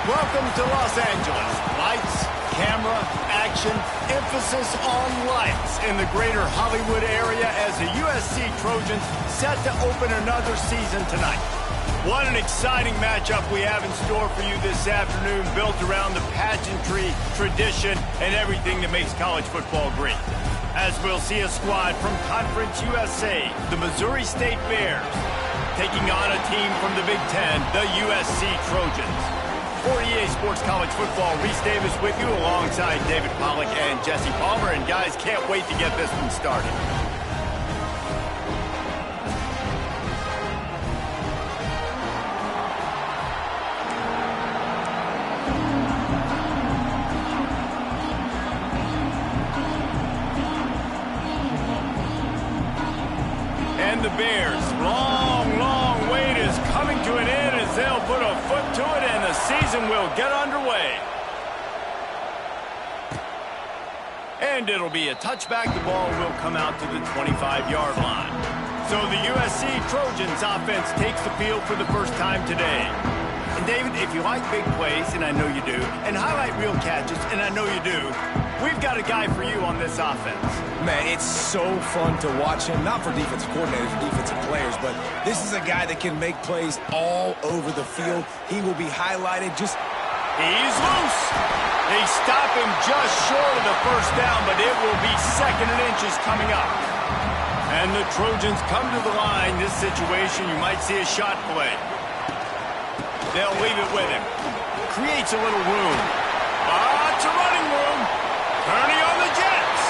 Welcome to Los Angeles. Lights, camera, action, emphasis on lights in the greater Hollywood area as the USC Trojans set to open another season tonight. What an exciting matchup we have in store for you this afternoon, built around the pageantry, tradition, and everything that makes college football great. As we'll see a squad from Conference USA, the Missouri State Bears, taking on a team from the Big Ten, the USC Trojans. For EA Sports College Football, Reese Davis with you alongside David Pollack and Jesse Palmer. And guys, can't wait to get this one started. And the Bears, long wait is coming to an end as they'll put a foot to it and the season will get underway. And it'll be a touchback. The ball will come out to the 25-yard line. So the USC Trojans offense takes the field for the first time today. And David, if you like big plays, and I know you do, and highlight real catches, and I know you do, we've got a guy for you on this offense. Man, it's so fun to watch him, not for defensive coordinators, for defensive players, but this is a guy that can make plays all over the field. He will be highlighted just... He's loose. They stop him just short of the first down, but it will be second and inches coming up. And the Trojans come to the line. This situation, you might see a shot play. They'll leave it with him. Creates a little room. It's a running room. Turning on the Jets.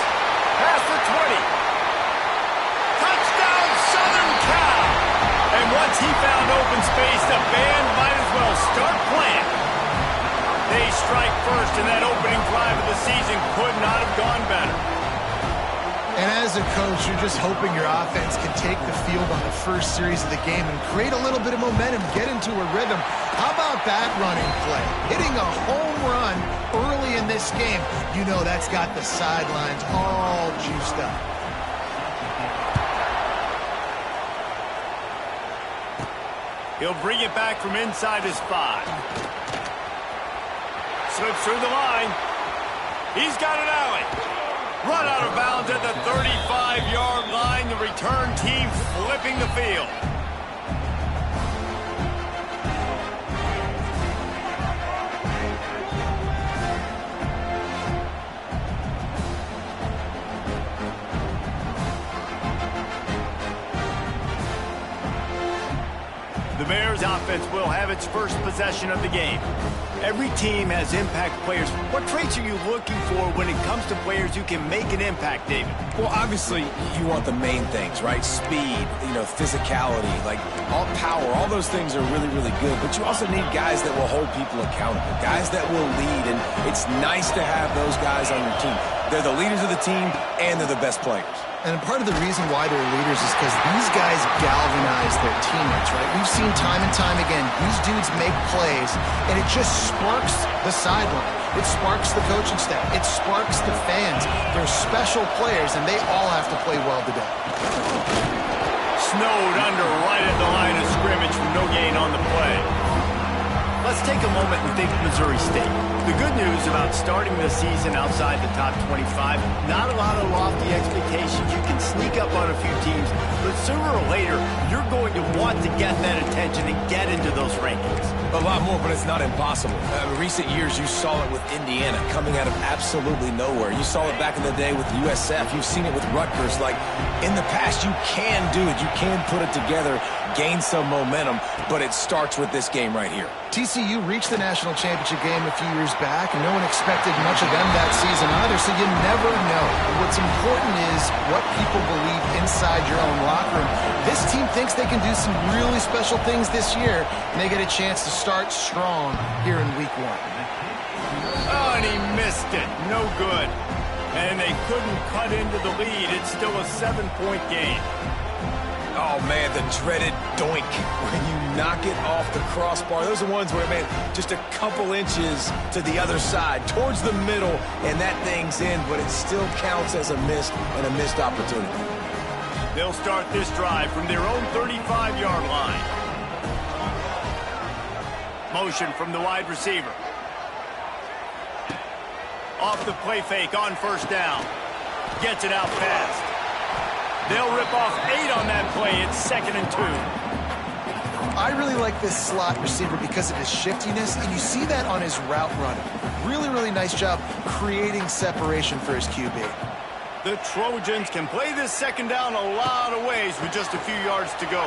Past the 20. Touchdown, Southern Cal. And once he found open space, the band might as well start playing. They strike first, and that opening drive of the season could not have gone better. And as a coach, you're just hoping your offense can take the field on the first series of the game and create a little bit of momentum, get into a rhythm. How about that running play? Hitting a home run early in this game. You know that's got the sidelines all juiced up. He'll bring it back from inside his 5. Slips through the line. He's got an alley. Run out of bounds at the 35-yard line. The return team flipping the field. The Bears offense will have its first possession of the game. Every team has impact players. What traits are you looking for when it comes to players who can make an impact, David? Well, obviously, you want the main things, right? Speed, physicality, like all power. All those things are really, really good. But you also need guys that will hold people accountable, guys that will lead. And it's nice to have those guys on your team. They're the leaders of the team, and they're the best players. And part of the reason why they're leaders is because these guys galvanize their teammates, right? We've seen time and time again, these dudes make plays, and it just sparks the sideline. It sparks the coaching staff. It sparks the fans. They're special players, and they all have to play well today. Snowed under right at the line of scrimmage from no gain on the play. Let's take a moment and think Missouri State. The good news about starting the season outside the top 25, not a lot of lofty expectations. You can sneak up on a few teams, but sooner or later, you're going to want to get that attention and get into those rankings. A lot more, but it's not impossible. In recent years, you saw it with Indiana coming out of absolutely nowhere. You saw it back in the day with USF. You've seen it with Rutgers. Like, in the past, you can do it. You can put it together, gain some momentum, but it starts with this game right here. TCU reached the national championship game a few years back, and no one expected much of them that season either, so you never know. What's important is what people believe inside your own locker room. This team thinks they can do some really special things this year, and they get a chance to start strong here in week 1. Oh, and he missed it. No good. And they couldn't cut into the lead. It's still a 7-point game. Oh, man, the dreaded doink when you knock it off the crossbar. Those are ones where, man, just a couple inches to the other side, towards the middle, and that thing's in, but it still counts as a miss and a missed opportunity. They'll start this drive from their own 35-yard line. Motion from the wide receiver. Off the play fake on first down. Gets it out fast. They'll rip off 8 on that play. It's 2nd and 2. I really like this slot receiver because of his shiftiness, and you see that on his route running. Really, really nice job creating separation for his QB. The Trojans can play this 2nd down a lot of ways with just a few yards to go.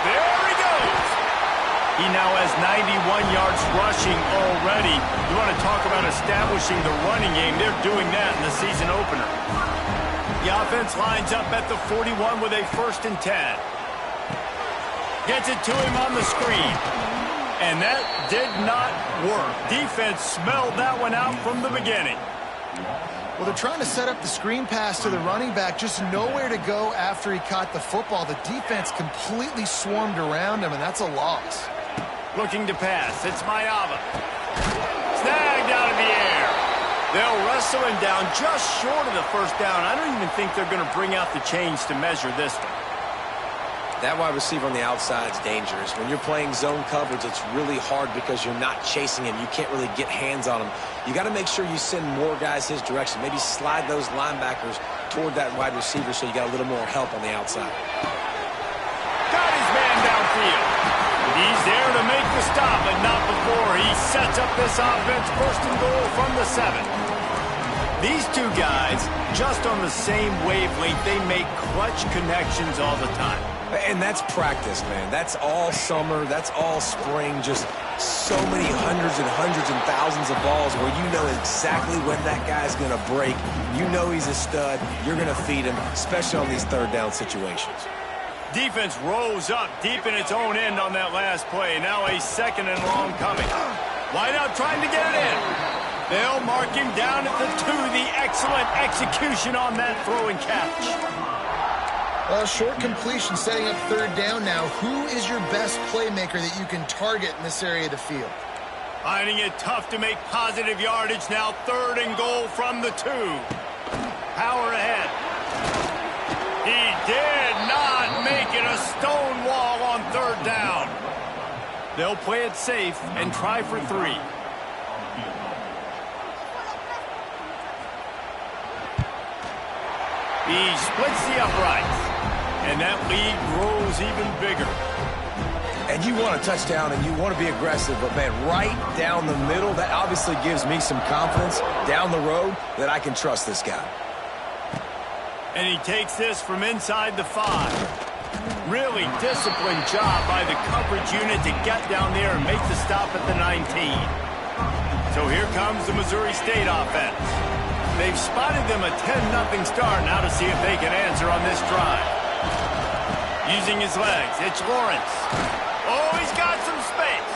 There he goes. He now has 91 yards rushing already. You want to talk about establishing the running game. They're doing that in the season opener. The offense lines up at the 41 with a 1st and 10. Gets it to him on the screen. And that did not work. Defense smelled that one out from the beginning. Well, they're trying to set up the screen pass to the running back, just nowhere to go after he caught the football. The defense completely swarmed around him, and that's a loss. Looking to pass. It's Mayava. Snagged out of the air. They'll wrestle him down just short of the 1st down. I don't even think they're going to bring out the chains to measure this one. That wide receiver on the outside is dangerous. When you're playing zone coverage, it's really hard because you're not chasing him. You can't really get hands on him. You got to make sure you send more guys his direction. Maybe slide those linebackers toward that wide receiver so you got a little more help on the outside. Got his man downfield. He's there to make the stop, but not before he sets up this offense. 1st and goal from the 7. These two guys, just on the same wavelength, they make clutch connections all the time. And that's practice, man. That's all summer. That's all spring. Just so many hundreds and thousands of balls where you know exactly when that guy's going to break. You know he's a stud. You're going to feed him, especially on these 3rd down situations. Defense rose up deep in its own end on that last play. Now a 2nd and long coming. Wide out trying to get it in. They'll mark him down at the 2. The excellent execution on that throw and catch. Short completion, setting up 3rd down now. Who is your best playmaker that you can target in this area of the field? Finding it tough to make positive yardage now. 3rd and goal from the 2. Power ahead. He did not make it a stone wall on 3rd down. They'll play it safe and try for 3. He splits the uprights. And that lead grows even bigger. And you want a touchdown and you want to be aggressive, but, man, right down the middle, that obviously gives me some confidence down the road that I can trust this guy. And he takes this from inside the 5. Really disciplined job by the coverage unit to get down there and make the stop at the 19. So here comes the Missouri State offense. They've spotted them a 10-0 start. Now to see if they can answer on this drive. Using his legs, it's Lawrence. Oh, he's got some space.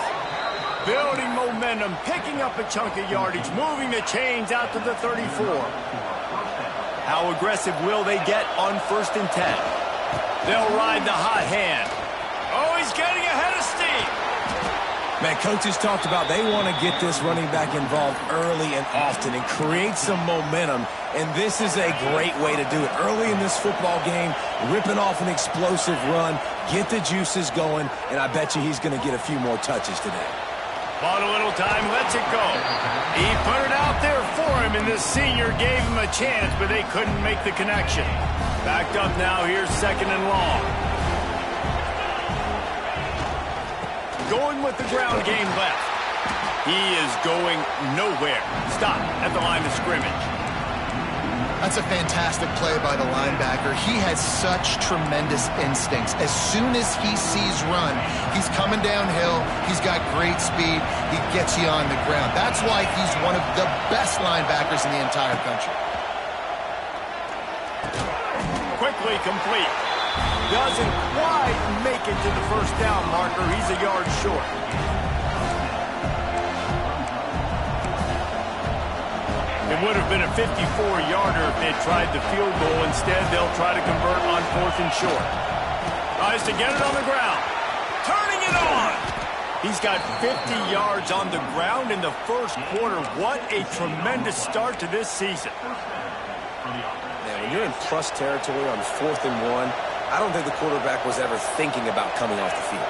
Building momentum, picking up a chunk of yardage, moving the chains out to the 34. How aggressive will they get on 1st and 10? They'll ride the hot hand. Oh, he's getting ahead of steam. Man, coaches talked about they want to get this running back involved early and often and create some momentum, and this is a great way to do it. Early in this football game, ripping off an explosive run, get the juices going, and I bet you he's going to get a few more touches today. Bought a little time, lets it go. He put it out there for him, and the senior gave him a chance, but they couldn't make the connection. Backed up now, here's 2nd and long. Going with the ground game left. He is going nowhere. Stop at the line of scrimmage. That's a fantastic play by the linebacker. He has such tremendous instincts. As soon as he sees run, he's coming downhill. He's got great speed. He gets you on the ground. That's why he's one of the best linebackers in the entire country. Quickly complete. Doesn't quite make it to the 1st down marker. He's a yard short. It would have been a 54-yarder if they tried the field goal. Instead, they'll try to convert on 4th and short. Tries to get it on the ground. Turning it on. He's got 50 yards on the ground in the 1st quarter. What a tremendous start to this season. Man, when you're in plus territory on 4th and 1, I don't think the quarterback was ever thinking about coming off the field.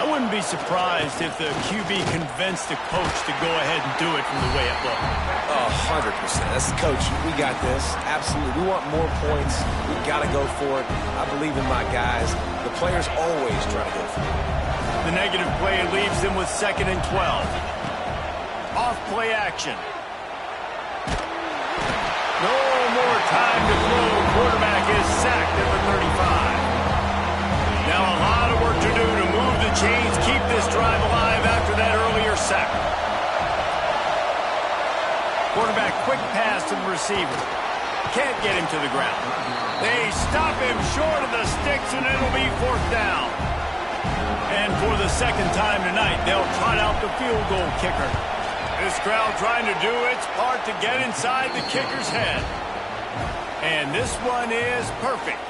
I wouldn't be surprised if the QB convinced the coach to go ahead and do it from the way it looked. Oh, 100%. That's the coach. We got this. Absolutely. We want more points. We got to go for it. I believe in my guys. The players always try to go for it. The negative play leaves them with 2nd and 12. Off play action. No more time to throw. Quarterback is sacked at the 35. Now a lot of work to do to move the chains, keep this drive alive after that earlier sack. Quarterback quick pass to the receiver. Can't get him to the ground. They stop him short of the sticks, and it'll be 4th down. And for the 2nd time tonight, they'll trot out the field goal kicker. This crowd trying to do its part to get inside the kicker's head. And this one is perfect.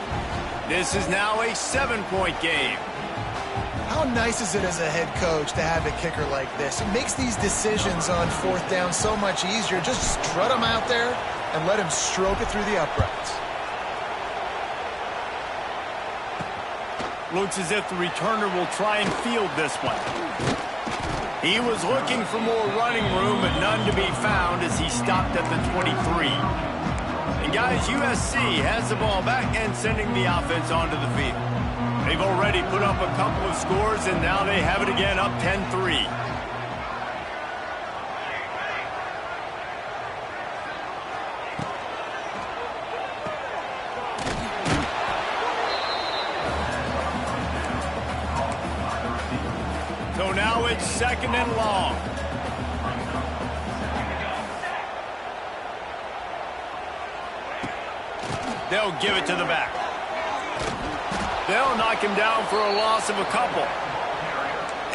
This is now a 7-point game. How nice is it as a head coach to have a kicker like this? It makes these decisions on 4th down so much easier. Just strut him out there and let him stroke it through the uprights. Looks as if the returner will try and field this one. He was looking for more running room, but none to be found as he stopped at the 23. And guys, USC has the ball back and sending the offense onto the field. They've already put up a couple of scores, and now they have it again, up 10-3. So now it's 2nd and long. They'll give it to the back. They'll knock him down for a loss of a couple.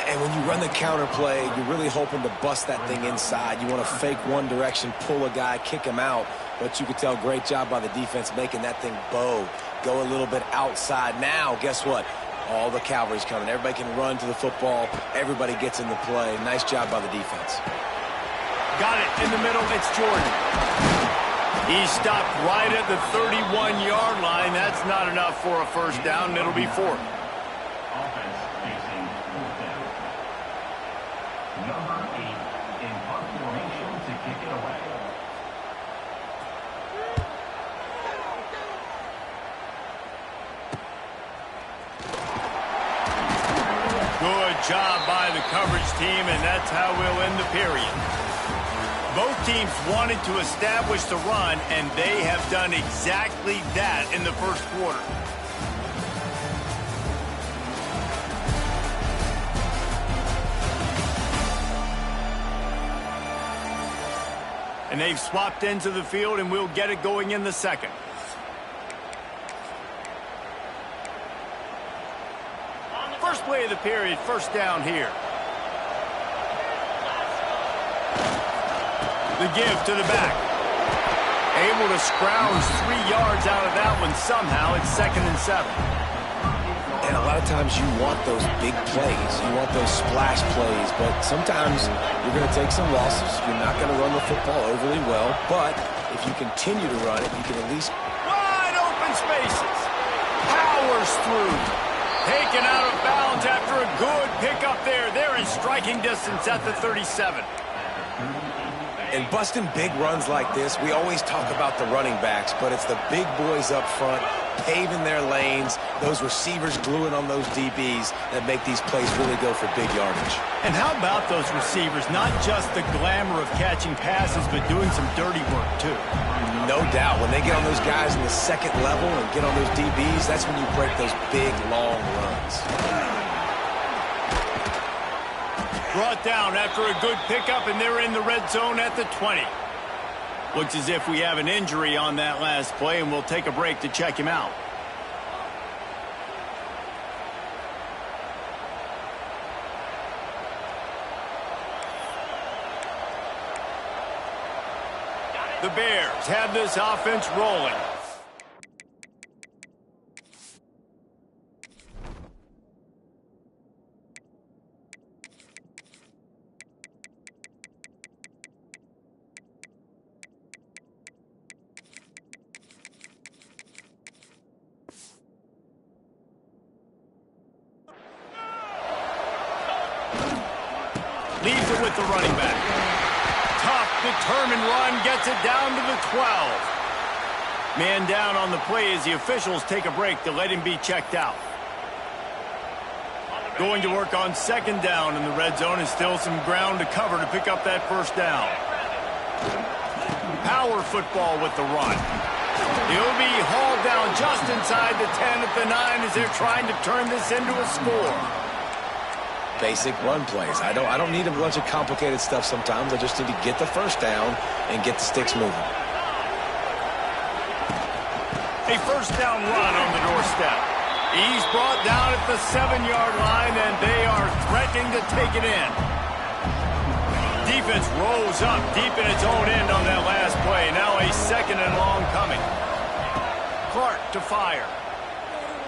And when you run the counter play, you're really hoping to bust that thing inside. You want to fake one direction, pull a guy, kick him out. But you could tell, great job by the defense making that thing bow. Go a little bit outside. Now, guess what? All the cavalry's coming. Everybody can run to the football. Everybody gets in the play. Nice job by the defense. Got it in the middle. It's Jordan. He stopped right at the 31-yard line. That's not enough for a 1st down, and it'll be 4th. Offense facing 4th down. Number 8 in punt formation to kick it away. Good job by the coverage team, and that's how we'll end the period. Both teams wanted to establish the run, and they have done exactly that in the 1st quarter. And they've swapped into the field, and we'll get it going in the 2nd. First play of the period, 1st down here. The give to the back. Able to scrounge 3 yards out of that one somehow. It's 2nd and 7. And a lot of times you want those big plays. You want those splash plays. But sometimes you're going to take some losses. You're not going to run the football overly well. But if you continue to run it, you can at least... Wide open spaces. Powers through. Taken out of bounds after a good pickup there. They're in striking distance at the 37. And busting big runs like this, we always talk about the running backs, but it's the big boys up front, paving their lanes, those receivers gluing on those DBs that make these plays really go for big yardage. And how about those receivers? Not just the glamour of catching passes, but doing some dirty work, too. No doubt. When they get on those guys in the 2nd level and get on those DBs, that's when you break those big, long runs. Brought down after a good pickup, and they're in the red zone at the 20. Looks as if we have an injury on that last play, and we'll take a break to check him out. The Bears have this offense rolling. Leaves it with the running back. Tough, determined run gets it down to the 12. Man down on the play as the officials take a break to let him be checked out. Going to work on second down in the red zone, and still some ground to cover to pick up that first down. Power football with the run. He'll be hauled down just inside the 10 at the 9 as they're trying to turn this into a score. Basic run plays. I don't need a bunch of complicated stuff sometimes. I just need to get the first down and get the sticks moving. A first down run on the doorstep. He's brought down at the 7-yard line, and they are threatening to take it in. Defense rose up deep in its own end on that last play. Now a second and long coming. Clark to fire.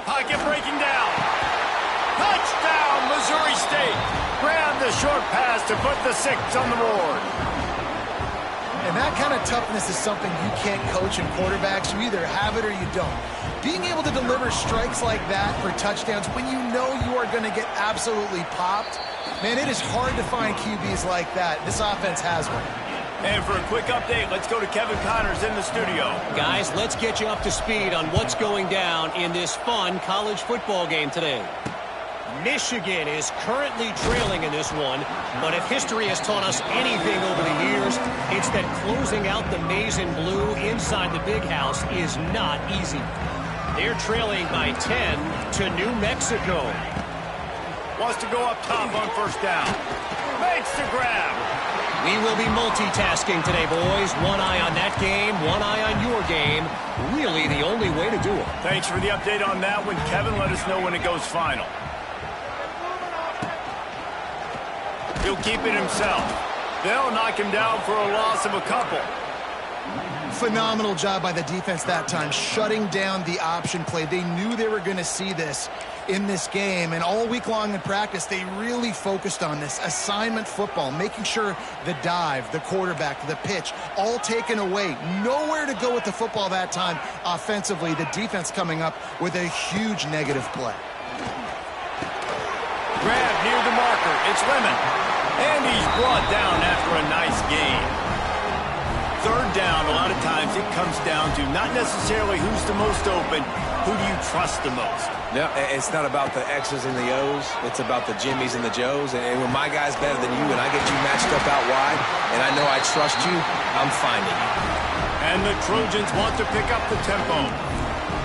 Pocket breaking down. Touchdown, Missouri State. Grab the short pass to put the 6 on the board. And that kind of toughness is something you can't coach in quarterbacks. You either have it or you don't. Being able to deliver strikes like that for touchdowns when you know you are going to get absolutely popped, man, it is hard to find QBs like that. This offense has one. And for a quick update, let's go to Kevin Connors in the studio. Guys, let's get you up to speed on what's going down in this fun college football game today. Michigan is currently trailing in this one, but if history has taught us anything over the years, it's that closing out the maize and blue inside the big house is not easy. They're trailing by 10 to New Mexico. Wants to go up top on first down. Makes the grab. We will be multitasking today, boys. One eye on that game, one eye on your game. Really the only way to do it. Thanks for the update on that one, Kevin. Let us know when it goes final. He'll keep it himself. They'll knock him down for a loss of a couple. Phenomenal job by the defense that time, shutting down the option play. They knew they were going to see this in this game, and all week long in practice, they really focused on this assignment football, making sure the dive, the quarterback, the pitch, all taken away. Nowhere to go with the football that time offensively. The defense coming up with a huge negative play. Grab near the marker. It's Lemon. And he's brought down after a nice gain. Third down, a lot of times it comes down to not necessarily who's the most open, who do you trust the most? No, it's not about the X's and the O's. It's about the Jimmies and the Joes. And when my guy's better than you and I get you matched up out wide, and I know I trust you, I'm finding you. And the Trojans want to pick up the tempo.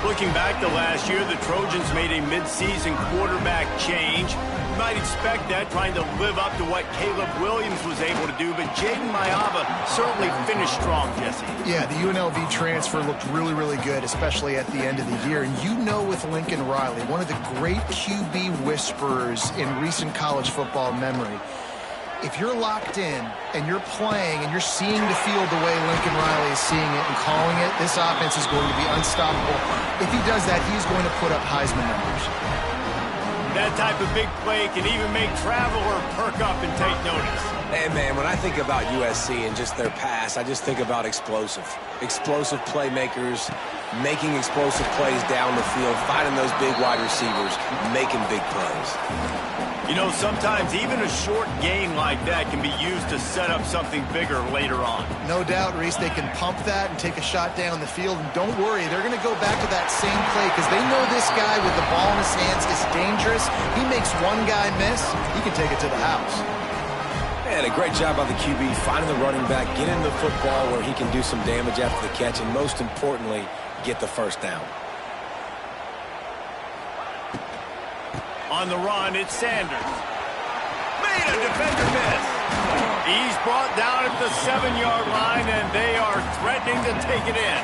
Looking back to last year, the Trojans made a midseason quarterback change. You might expect that, trying to live up to what Caleb Williams was able to do, but Jaden Mayaba certainly finished strong, Jesse. Yeah, the UNLV transfer looked really, really good, especially at the end of the year. And you know with Lincoln Riley, one of the great QB whisperers in recent college football memory, if you're locked in and you're playing and you're seeing the field the way Lincoln Riley is seeing it and calling it, this offense is going to be unstoppable. If he does that, he's going to put up Heisman numbers. That type of big play can even make Traveler perk up and take notice. Hey, man, when I think about USC and just their pass, I just think about explosive. Explosive playmakers, making explosive plays down the field, finding those big wide receivers, making big plays. You know, sometimes even a short gain like that can be used to set up something bigger later on. No doubt, Reese, they can pump that and take a shot down the field. And don't worry, they're going to go back to that same play because they know this guy with the ball in his hands is dangerous. He makes one guy miss, he can take it to the house. And a great job by the QB, finding the running back, getting the football where he can do some damage after the catch, and most importantly, get the first down. On the run, it's Sanders. Made a defender miss. He's brought down at the 7-yard line, and they are threatening to take it in.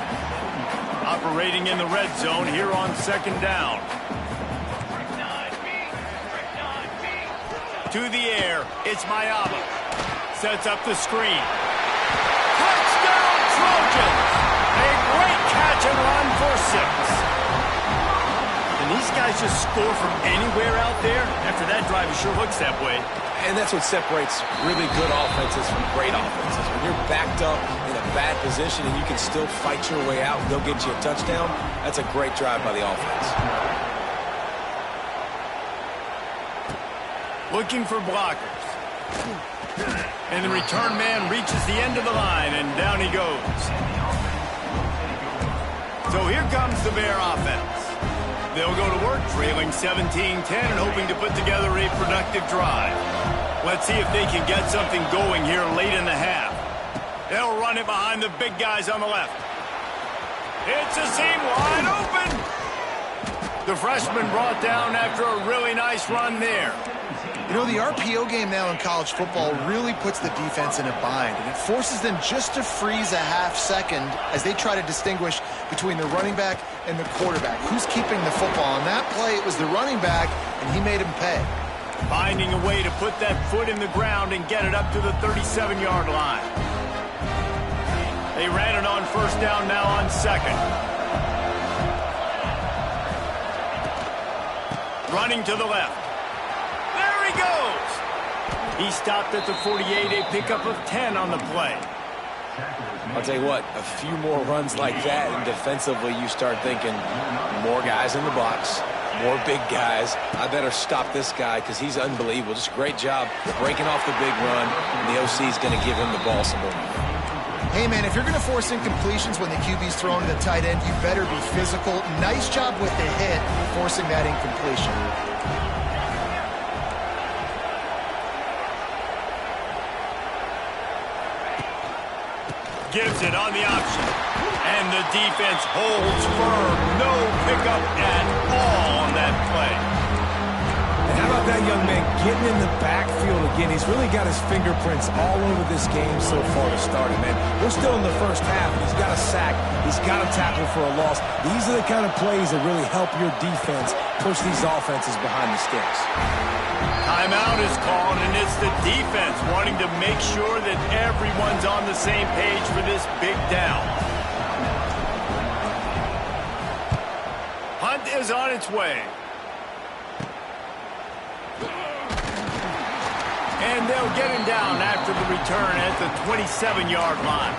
Operating in the red zone here on second down. To the air, it's Mayaba. Sets up the screen. Touchdown, Trojans! A great catch and run for 6. These guys just score from anywhere out there. After that drive, it sure looks that way. And that's what separates really good offenses from great offenses. When you're backed up in a bad position and you can still fight your way out and go get you a touchdown, that's a great drive by the offense. Looking for blockers. And the return man reaches the end of the line, and down he goes. So here comes the Bear offense. They'll go to work trailing 17-10 and hoping to put together a productive drive. Let's see if they can get something going here late in the half. They'll run it behind the big guys on the left. It's a seam wide open. The freshman brought down after a really nice run there. You know, the RPO game now in college football really puts the defense in a bind, and it forces them just to freeze a half second as they try to distinguish between the running back and the quarterback. Who's keeping the football? On that play, it was the running back, and he made him pay. Finding a way to put that foot in the ground and get it up to the 37-yard line. They ran it on first down, now on second. Running to the left. There he goes. He stopped at the 48, a pickup of 10 on the play. I'll tell you what, a few more runs like that, and defensively you start thinking more guys in the box, more big guys. I better stop this guy because he's unbelievable. Just a great job breaking off the big run, and the OC is going to give him the ball some more. Hey, man, if you're going to force incompletions when the QB's throwing to the tight end, you better be physical. Nice job with the hit, forcing that incompletion. Gives it on the option. And the defense holds firm. No pickup at all on that play. And how about that young man getting in the backfield again? He's really got his fingerprints all over this game so far to start it, man. We're still in the first half, and he's got a sack. He's got a tackle for a loss. These are the kind of plays that really help your defense push these offenses behind the sticks. Timeout is called, and it's the defense wanting to make sure that everyone's on the same page for this big down. Hunt is on its way. And they'll get him down after the return at the 27-yard line.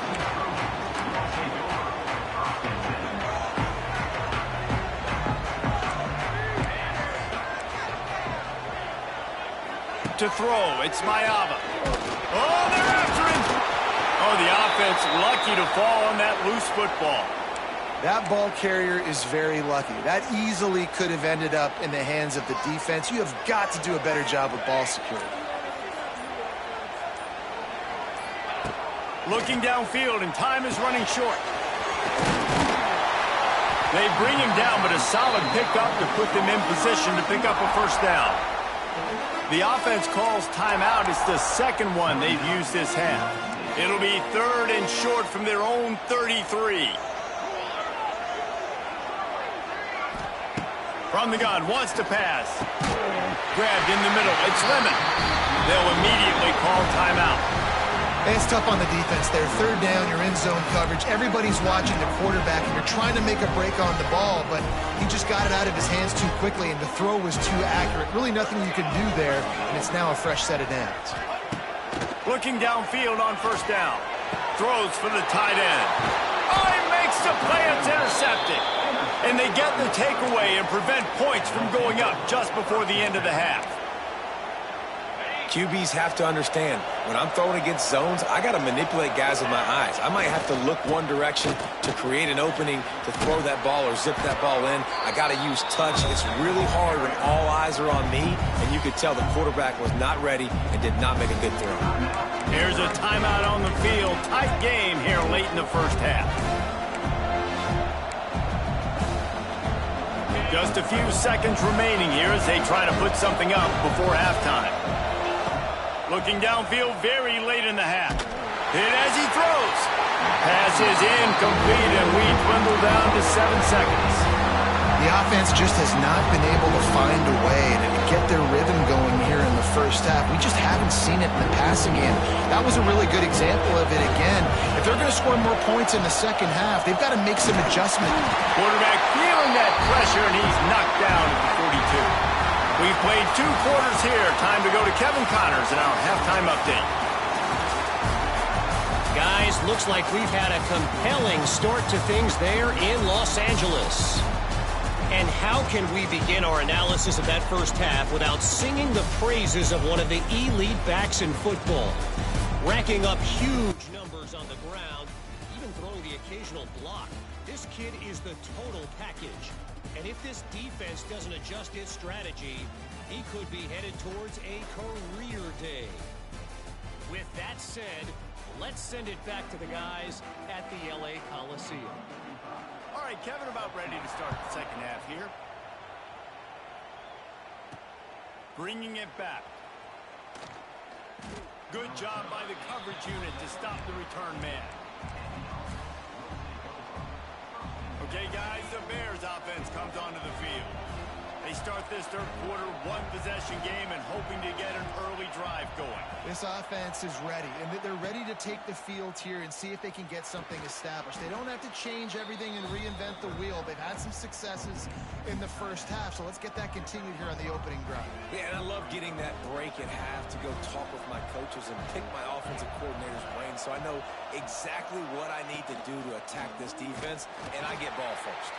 To throw, it's Mayava. Oh, they're after him. Oh, the offense lucky to fall on that loose football. That ball carrier is very lucky. That easily could have ended up in the hands of the defense. You have got to do a better job with ball security. Looking downfield, and time is running short. They bring him down, but a solid pickup to put them in position to pick up a first down. The offense calls timeout. It's the second one they've used this half. It'll be 3rd and short from their own 33. From the gun, wants to pass. Grabbed in the middle. It's Lemon. They'll immediately call timeout. It's tough on the defense there. 3rd down, you're in zone coverage. Everybody's watching the quarterback, and you're trying to make a break on the ball, but he just got it out of his hands too quickly, and the throw was too accurate. Really nothing you can do there, and it's now a fresh set of downs. Looking downfield on first down. Throws for the tight end. Oh, he makes the play. It's intercepted. And they get the takeaway and prevent points from going up just before the end of the half. QBs have to understand, when I'm throwing against zones, I got to manipulate guys with my eyes. I might have to look one direction to create an opening to throw that ball or zip that ball in. I got to use touch. It's really hard when all eyes are on me, and you could tell the quarterback was not ready and did not make a good throw. Here's a timeout on the field. Tight game here late in the first half. Just a few seconds remaining here as they try to put something up before halftime. Looking downfield very late in the half. Hit as he throws. Pass is incomplete, and we dwindle down to 7 seconds. The offense just has not been able to find a way to get their rhythm going here in the first half. We just haven't seen it in the passing game. That was a really good example of it again. If they're going to score more points in the second half, they've got to make some adjustment. Quarterback feeling that pressure, and he's knocked down at the 42. We've played 2 quarters here. Time to go to Kevin Connors in our halftime update. Guys, looks like we've had a compelling start to things there in Los Angeles. And how can we begin our analysis of that first half without singing the praises of one of the elite backs in football? Racking up huge numbers on the ground, even throwing the occasional block. This kid is the total package. And if this defense doesn't adjust its strategy, he could be headed towards a career day. With that said, let's send it back to the guys at the LA Coliseum. All right, Kevin, about ready to start the second half here. Bringing it back. Good job by the coverage unit to stop the return man. Okay, guys, the Bears offense comes onto the field. They start this third quarter one-possession game and hoping to get an early drive going. This offense is ready, and they're ready to take the field here and see if they can get something established. They don't have to change everything and reinvent the wheel. They've had some successes in the first half, so let's get that continued here on the opening drive. Yeah, and I love getting that break at half to go talk with my coaches and pick my offensive coordinator's brain so I know exactly what I need to do to attack this defense, and I get ball first.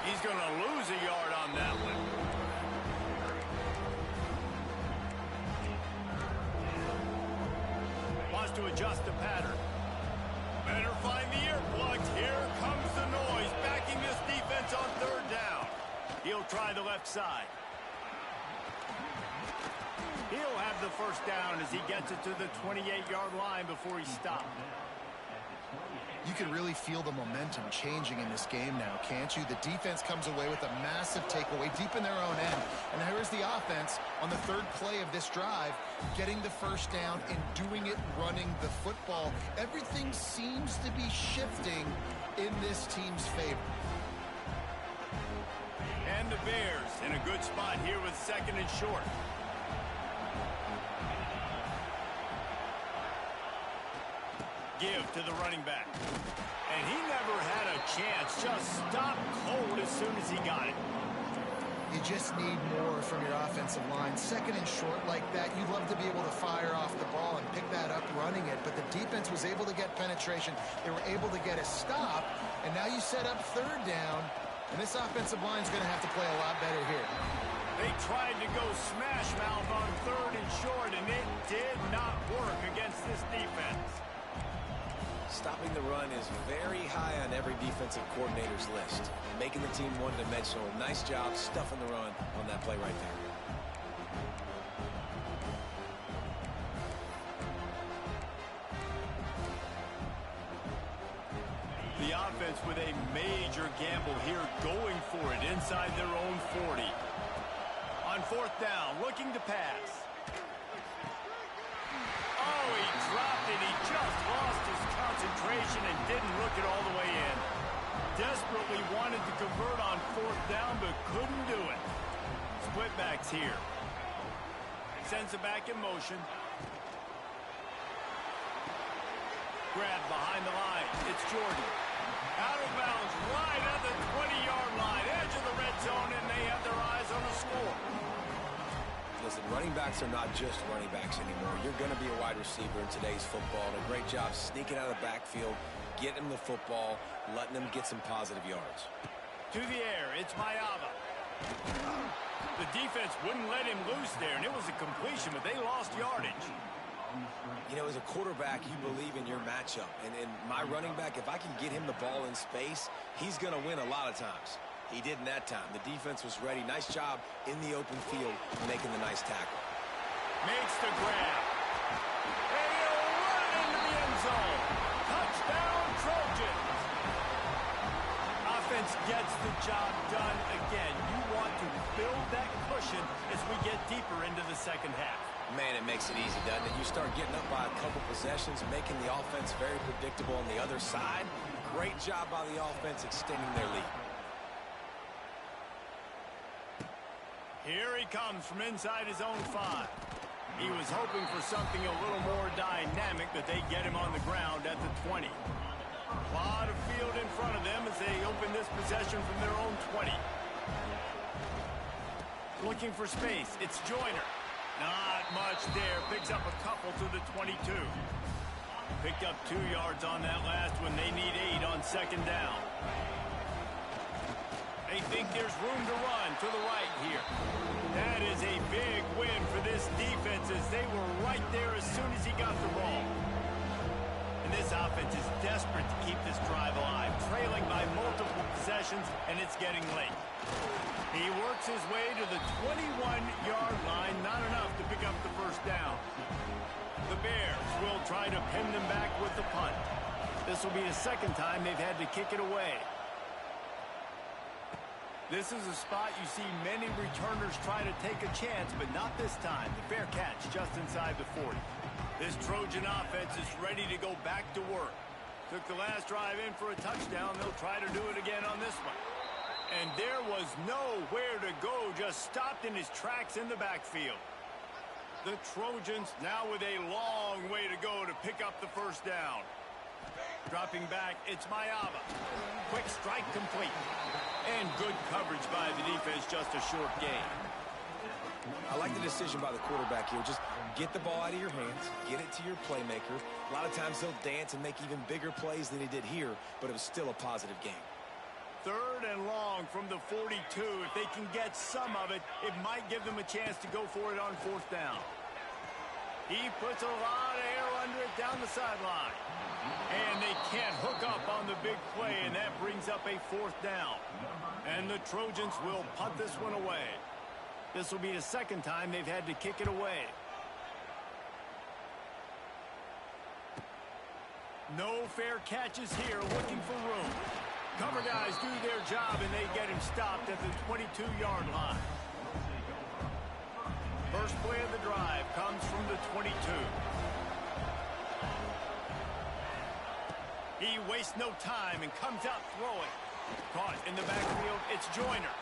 He's going to lose a yard on that one. Wants to adjust the pattern. Better find the earplugs. Here comes the noise. Backing this defense on third down. He'll try the left side. He'll have the first down as he gets it to the 28-yard line before he stopped. You can really feel the momentum changing in this game now, can't you? The defense comes away with a massive takeaway deep in their own end. And here's the offense on the third play of this drive, getting the first down and doing it running the football. Everything seems to be shifting in this team's favor. And the Bears in a good spot here with second and short. Give to the running back. And he never had a chance. Just stopped cold as soon as he got it. You just need more from your offensive line. Second and short like that, you'd love to be able to fire off the ball and pick that up running it. But the defense was able to get penetration. They were able to get a stop. And now you set up third down. And this offensive line is going to have to play a lot better here. They tried to go smash mouth on third and short, and it did not work against this defense. Stopping the run is very high on every defensive coordinator's list. Making the team one-dimensional. Nice job stuffing the run on that play right there. The offense with a major gamble here, going for it inside their own 40. On fourth down, looking to pass. Oh, he dropped it. He just lost his concentration and didn't look it all the way in. Desperately wanted to convert on fourth down, but couldn't do it. Split backs here. Sends it back in motion. Grab behind the line. It's Jordan. Out of bounds, right at the 20-yard line. Edge of the red zone, and they have their eyes on the score. Listen, running backs are not just running backs anymore. You're going to be a wide receiver in today's football. And a great job sneaking out of the backfield, getting the football, letting them get some positive yards. To the air, it's Mayava. The defense wouldn't let him loose there, and it was a completion, but they lost yardage. You know, as a quarterback, you believe in your matchup. And my running back, if I can get him the ball in space, he's going to win a lot of times. He did in that time. The defense was ready. Nice job in the open field making the nice tackle. Makes the grab. And he'll run it into the end zone. Touchdown, Trojans. Offense gets the job done again. You want to build that cushion as we get deeper into the second half. Man, it makes it easy, doesn't it? You start getting up by a couple possessions, making the offense very predictable on the other side. Great job by the offense extending their lead. Here he comes from inside his own 5. He was hoping for something a little more dynamic, but they get him on the ground at the 20. A lot of field in front of them as they open this possession from their own 20. Looking for space. It's Joyner. Not much there. Picks up a couple to the 22. Picked up 2 yards on that last one. They need 8 on second down. They think there's room to run to the right here. That is a big win for this defense as they were right there as soon as he got the ball. And this offense is desperate to keep this drive alive, trailing by multiple possessions, and it's getting late. He works his way to the 21-yard line, not enough to pick up the first down. The Bears will try to pin them back with the punt. This will be the second time they've had to kick it away. This is a spot you see many returners try to take a chance, but not this time. The fair catch just inside the 40. This Trojan offense is ready to go back to work. Took the last drive in for a touchdown. They'll try to do it again on this one. And there was nowhere to go, just stopped in his tracks in the backfield. The Trojans now with a long way to go to pick up the first down. Dropping back, it's Mayava. Quick strike complete. And good coverage by the defense, just a short gain. I like the decision by the quarterback here. Just get the ball out of your hands, get it to your playmaker. A lot of times he'll dance and make even bigger plays than he did here, but it was still a positive game. 3rd and long from the 42. If they can get some of it, it might give them a chance to go for it on 4th down. He puts a lot of air under it down the sideline. And they can't hook up on the big play, and that brings up a 4th down. And the Trojans will punt this one away. This will be the second time they've had to kick it away. No fair catches here, looking for room. Cover guys do their job, and they get him stopped at the 22-yard line. First play of the drive comes from the 22. He wastes no time and comes out throwing. Caught in the backfield, it's Joyner.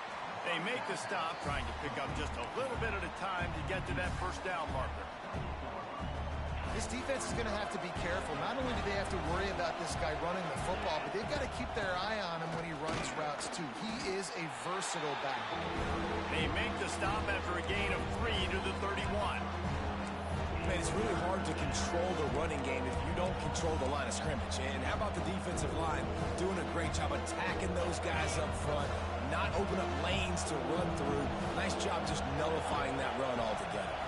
They make the stop, trying to pick up just a little bit at a time to get to that first down marker. This defense is going to have to be careful. Not only do they have to worry about this guy running the football, but they've got to keep their eye on him when he runs routes too. He is a versatile back. They make the stop after a gain of 3 to the 31. Man, it's really hard to control the running game if you don't control the line of scrimmage. And how about the defensive line doing a great job attacking those guys up front, not open up lanes to run through. Nice job just nullifying that run altogether.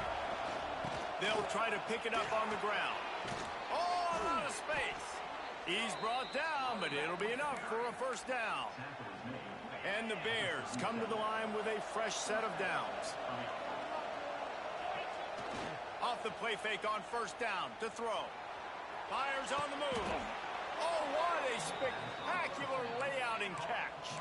They'll try to pick it up on the ground. Oh, a lot of space. He's brought down, but it'll be enough for a first down. And the Bears come to the line with a fresh set of downs. Off the play fake on first down to throw. Fires on the move. Oh, what a spectacular layout and catch.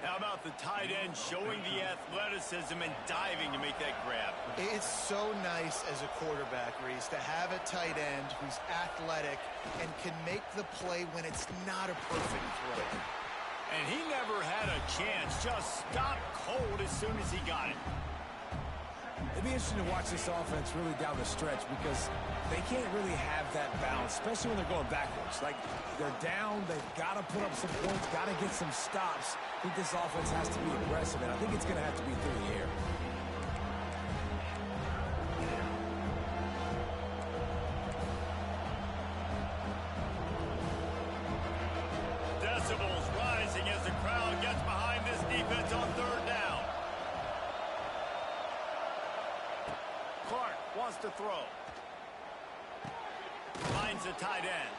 How about the tight end showing the athleticism and diving to make that grab? It's so nice as a quarterback, Reese, to have a tight end who's athletic and can make the play when it's not a perfect throw. And he never had a chance, just stopped cold as soon as he got it. It'd be interesting to watch this offense really down the stretch because they can't really have that balance, especially when they're going backwards. Like, they're down, they've got to put up some points, got to get some stops. I think this offense has to be aggressive, and I think it's going to have to be through the air. Decibels rising as the crowd gets behind this defense on 3rd down. Clark wants to throw. Finds the tight end.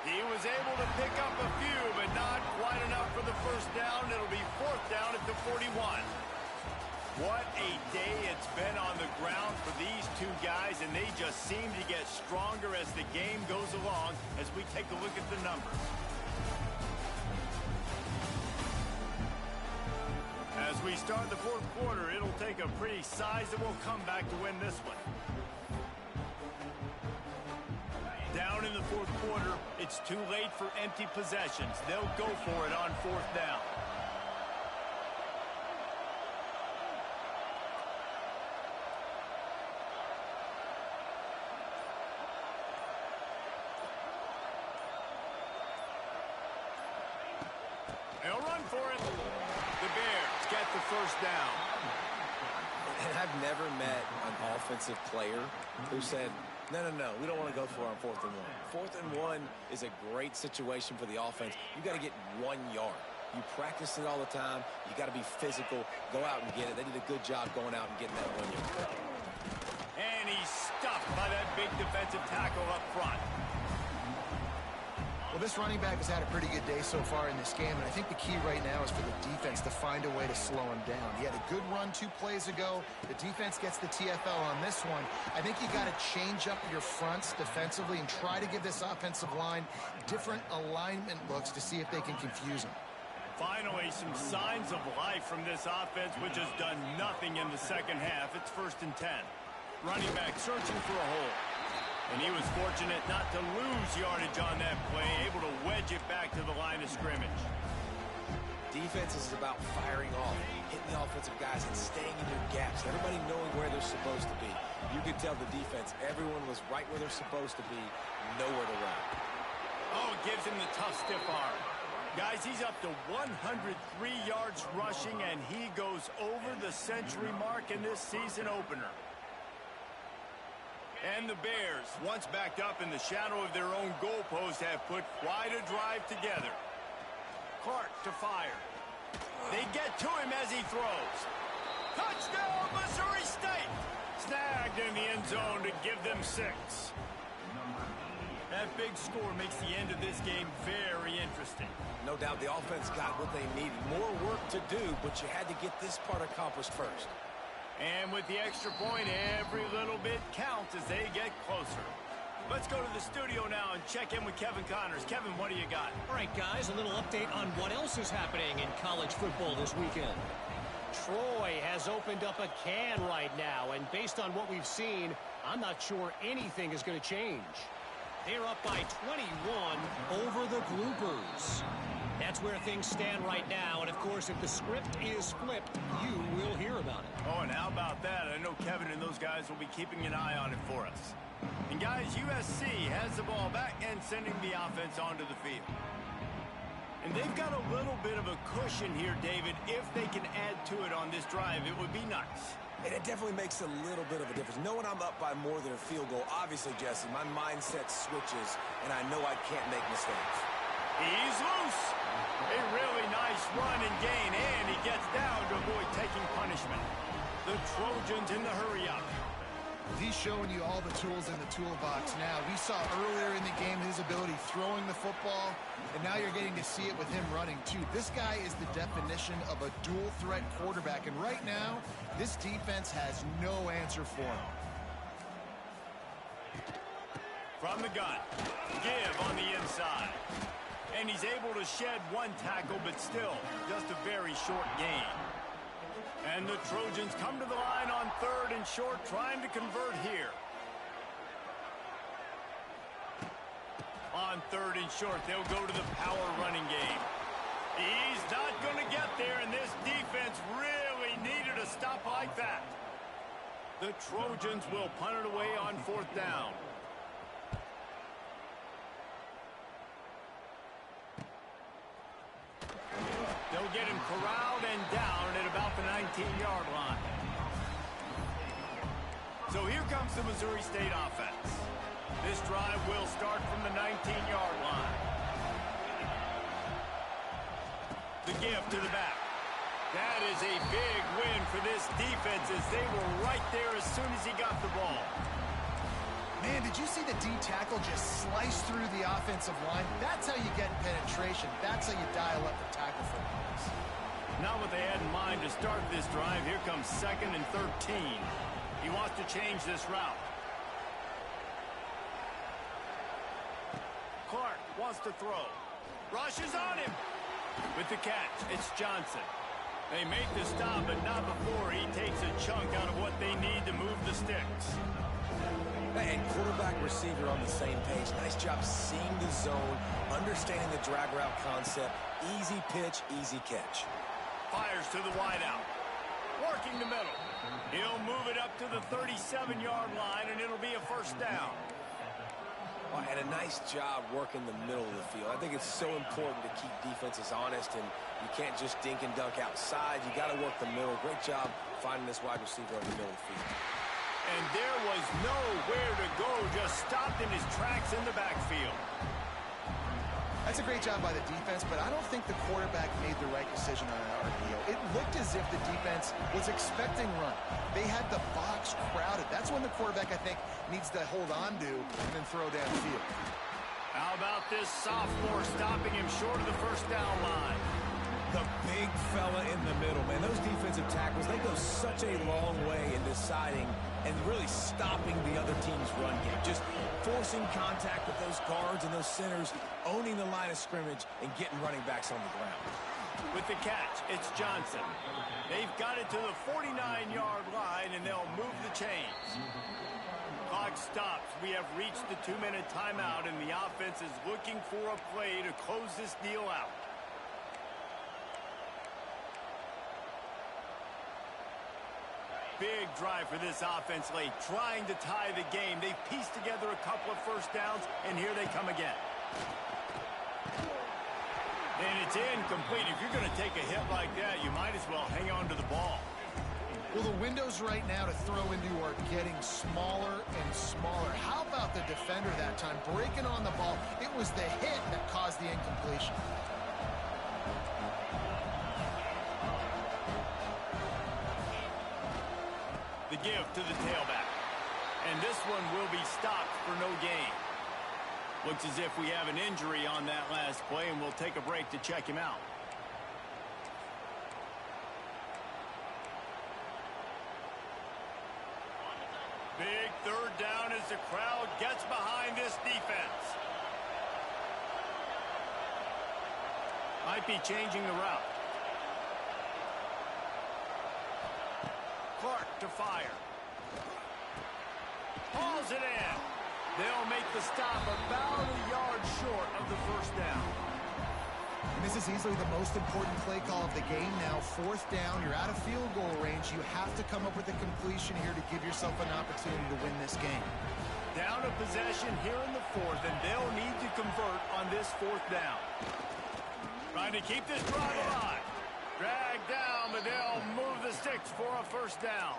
He was able to pick up a few, but not quite enough for the first down. It'll be 4th down at the 41. What a day it's been on the ground for these two guys, and they just seem to get stronger as the game goes along as we take a look at the numbers. As we start the 4th quarter, it'll take a pretty sizable comeback to win this one. Down in the 4th quarter, it's too late for empty possessions. They'll go for it on 4th down. They'll run for it. The Bears get the first down. And I've never met an offensive player who said, no, we don't want to go for it on 4th and 1. 4th and 1 is a great situation for the offense. You got to get 1 yard. You practice it all the time. You got to be physical. Go out and get it. They did a good job going out and getting that 1 yard. And he's stuffed by that big defensive tackle up front. Well, this running back has had a pretty good day so far in this game, and I think the key right now is for the defense to find a way to slow him down. He had a good run 2 plays ago. The defense gets the TFL on this one. I think you got to change up your fronts defensively and try to give this offensive line different alignment looks to see if they can confuse him. Finally, some signs of life from this offense, which has done nothing in the second half. It's 1st and 10. Running back searching for a hole. And he was fortunate not to lose yardage on that play, able to wedge it back to the line of scrimmage. Defense is about firing off, hitting the offensive guys, and staying in your gaps. Everybody knowing where they're supposed to be. You could tell the defense, everyone was right where they're supposed to be, nowhere to run. Oh, it gives him the tough, stiff arm. Guys, he's up to 103 yards rushing, and he goes over the century mark in this season opener. And the Bears, once backed up in the shadow of their own goalpost, have put quite a drive together. Clark to fire. They get to him as he throws. Touchdown, Missouri State! Snagged in the end zone to give them 6. That big score makes the end of this game very interesting. No doubt the offense got what they needed. More work to do, but you had to get this part accomplished first. And with the extra point, every little bit counts as they get closer. Let's go to the studio now and check in with Kevin Connors. Kevin, what do you got? All right, guys, a little update on what else is happening in college football this weekend. Troy has opened up a can right now, and based on what we've seen, I'm not sure anything is going to change. They're up by 21 over the Gloopers. That's where things stand right now, and of course, if the script is flipped, you will hear about it. Oh, and how about that? I know Kevin and those guys will be keeping an eye on it for us. And guys, USC has the ball back and sending the offense onto the field. And they've got a little bit of a cushion here, David. If they can add to it on this drive, it would be nice. And it definitely makes a little bit of a difference. Knowing I'm up by more than a field goal, obviously, Jesse, my mindset switches, and I know I can't make mistakes. He's loose. A really nice run and gain, and he gets down to avoid taking punishment. The Trojans in the hurry-up. He's showing you all the tools in the toolbox now. We saw earlier in the game his ability throwing the football, and now you're getting to see it with him running, too. This guy is the definition of a dual-threat quarterback, and right now, this defense has no answer for him. From the gun, give on the inside. And he's able to shed 1 tackle, but still just a very short gain. And the Trojans come to the line on 3rd and short, trying to convert here. On 3rd and short, they'll go to the power running game. He's not going to get there, and this defense really needed a stop like that. The Trojans will punt it away on 4th down. They'll get him corralled and down at about the 19-yard line. So here comes the Missouri State offense. This drive will start from the 19-yard line. The give to the back. That is a big win for this defense as they were right there as soon as he got the ball. Man, did you see the D tackle just slice through the offensive line? That's how you get penetration. That's how you dial up the tackle for points. Not what they had in mind to start this drive. Here comes 2nd and 13. He wants to change this route. Clark wants to throw. Rushes on him. With the catch, it's Johnson. They make the stop, but not before he takes a chunk out of what they need to move the sticks. And quarterback, receiver on the same page. Nice job seeing the zone, understanding the drag route concept. Easy pitch, easy catch. Fires to the wideout. Working the middle. He'll move it up to the 37-yard line, and it'll be a 1st down. Well, and a nice job working the middle of the field. I think it's so important to keep defenses honest, and you can't just dink and dunk outside. You got to work the middle. Great job finding this wide receiver in the middle of the field. And there was nowhere to go, just stopped in his tracks in the backfield. That's a great job by the defense, but I don't think the quarterback made the right decision on an RPO. It looked as if the defense was expecting run. They had the box crowded. That's when the quarterback, I think, needs to hold on to and then throw downfield. How about this sophomore stopping him short of the first down line? The big fella in the middle, man. Those defensive tackles, they go such a long way in deciding and really stopping the other team's run game. Just forcing contact with those guards and those centers, owning the line of scrimmage, and getting running backs on the ground. With the catch, it's Johnson. They've got it to the 49-yard line, and they'll move the chains. Clock stops. We have reached the 2-minute timeout, and the offense is looking for a play to close this deal out. Big drive for this offense late, trying to tie the game. They've pieced together a couple of first downs, and here they come again. And it's incomplete. If you're going to take a hit like that, you might as well hang on to the ball. Well, the windows right now to throw into are getting smaller and smaller. How about the defender that time breaking on the ball? It was the hit that caused the incompletion. The give to the tailback. And this one will be stopped for no gain. Looks as if we have an injury on that last play, and we'll take a break to check him out. Big third down as the crowd gets behind this defense. Might be changing the route. Clark to fire. Hauls it in. They'll make the stop about a yard short of the first down. And this is easily the most important play call of the game now. Fourth down, you're out of field goal range. You have to come up with a completion here to give yourself an opportunity to win this game. Down a possession here in the fourth, and they'll need to convert on this fourth down. Trying to keep this drive alive. Dragged down, but they'll move the sticks for a first down.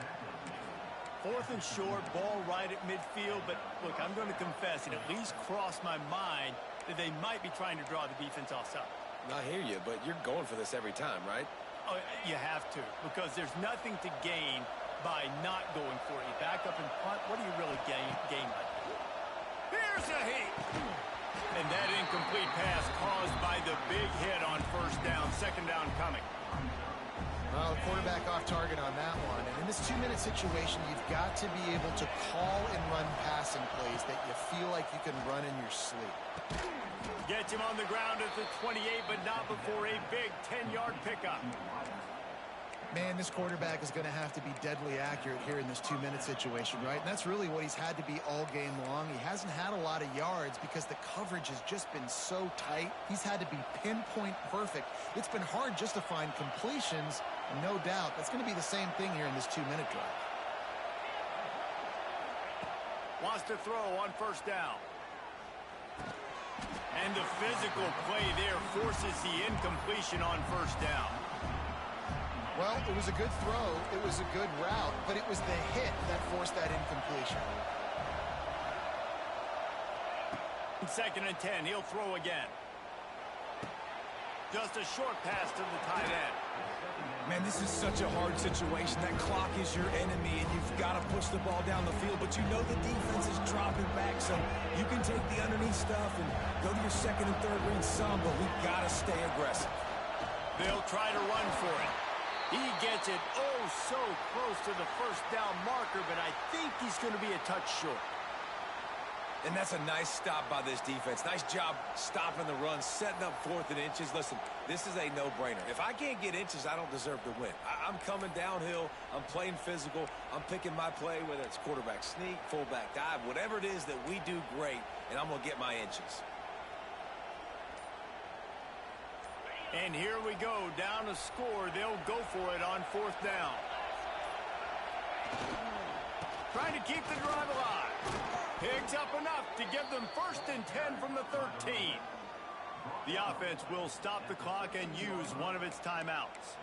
Fourth and short, ball right at midfield. But, look, I'm going to confess, it at least crossed my mind that they might be trying to draw the defense offside. I hear you, but you're going for this every time, right? Oh, you have to, because there's nothing to gain by not going for it. You back up and punt, what do you really gain by that? Here's a heat! And that incomplete pass caused by the big hit on first down. Second down coming. Well, the quarterback off target on that one. And in this 2-minute situation, you've got to be able to call and run passing plays that you feel like you can run in your sleep. Gets him on the ground at the 28, but not before a big 10-yard pickup. Man, this quarterback is going to have to be deadly accurate here in this 2-minute situation, right? And that's really what he's had to be all game long. He hasn't had a lot of yards because the coverage has just been so tight. He's had to be pinpoint perfect. It's been hard just to find completions, no doubt. That's going to be the same thing here in this 2-minute drive. Wants to throw on first down. And the physical play there forces the incompletion on first down. Well, it was a good throw, it was a good route, but it was the hit that forced that incompletion. Second and 10, he'll throw again. Just a short pass to the tight end. Man, this is such a hard situation. That clock is your enemy, and you've got to push the ball down the field, but you know the defense is dropping back, so you can take the underneath stuff and go to your second and third read some, but we've got to stay aggressive. They'll try to run for it. He gets it oh so close to the first down marker, but I think he's going to be a touch short. And that's a nice stop by this defense. Nice job stopping the run, setting up fourth and inches. Listen, this is a no-brainer. If I can't get inches, I don't deserve to win. I'm coming downhill. I'm playing physical. I'm picking my play, whether it's quarterback sneak, fullback dive, whatever it is that we do great, and I'm going to get my inches. And here we go, down a score. They'll go for it on fourth down. Trying to keep the drive alive. Picks up enough to give them first and 10 from the 13. The offense will stop the clock and use one of its timeouts.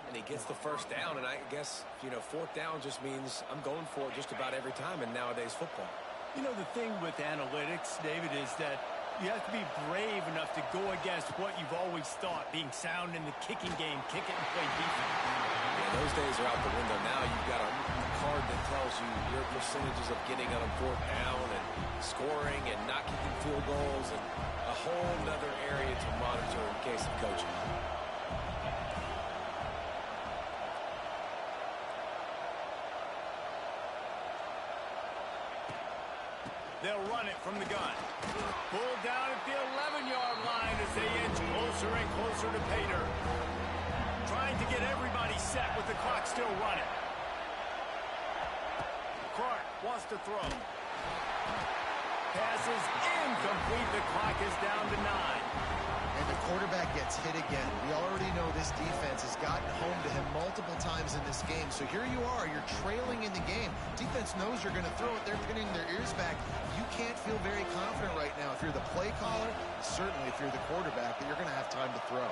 And he gets the first down, and I guess, fourth down just means I'm going for it just about every time in nowadays football. You know, the thing with analytics, David, is that You have to be brave enough to go against what you've always thought, being sound in the kicking game, kick it and play defense. Yeah, those days are out the window now. You've got a card that tells you your percentages of getting on a fourth down and scoring and not kicking field goals and a whole nother area to monitor in case of coaching. They'll run it from the gun. Pulled down at the 11-yard line as they inch closer and closer to pay dirt. Trying to get everybody set with the clock still running. Clark wants to throw. Pass is incomplete. The clock is down to 9. And the quarterback gets hit again. We already know this defense has gotten home to him multiple times in this game. So here you are, you're trailing in the game. Defense knows you're going to throw it. They're pinning their ears back. You can't feel very confident right now if you're the play caller, certainly if you're the quarterback, that you're going to have time to throw.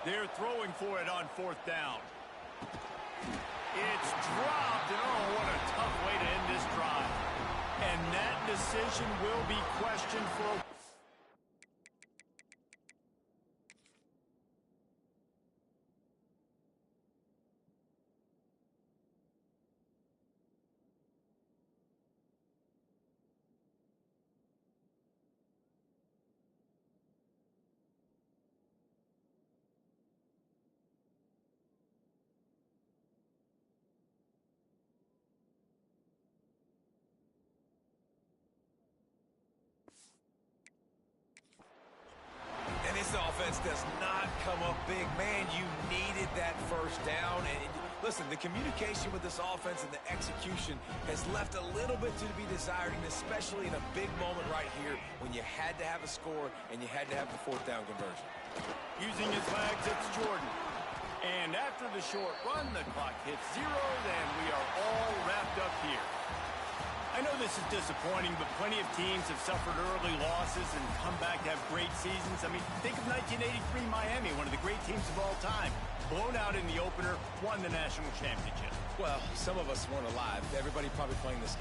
They're throwing for it on fourth down. It's dropped, and oh, what a tough way to end this drive. And that decision will be questioned for... And this offense does not come up big. Man, you needed that first down. And listen, the communication with this offense and the execution has left a little bit to be desired, and especially in a big moment right here when you had to have a score and you had to have the fourth down conversion. Using his legs, it's Jordan. And after the short run, the clock hits 0, and we are all wrapped up here. I know this is disappointing, but plenty of teams have suffered early losses and come back to have great seasons. I mean, think of 1983 Miami, one of the great teams of all time. Blown out in the opener, won the national championship. Well, some of us weren't alive. Everybody probably playing this game.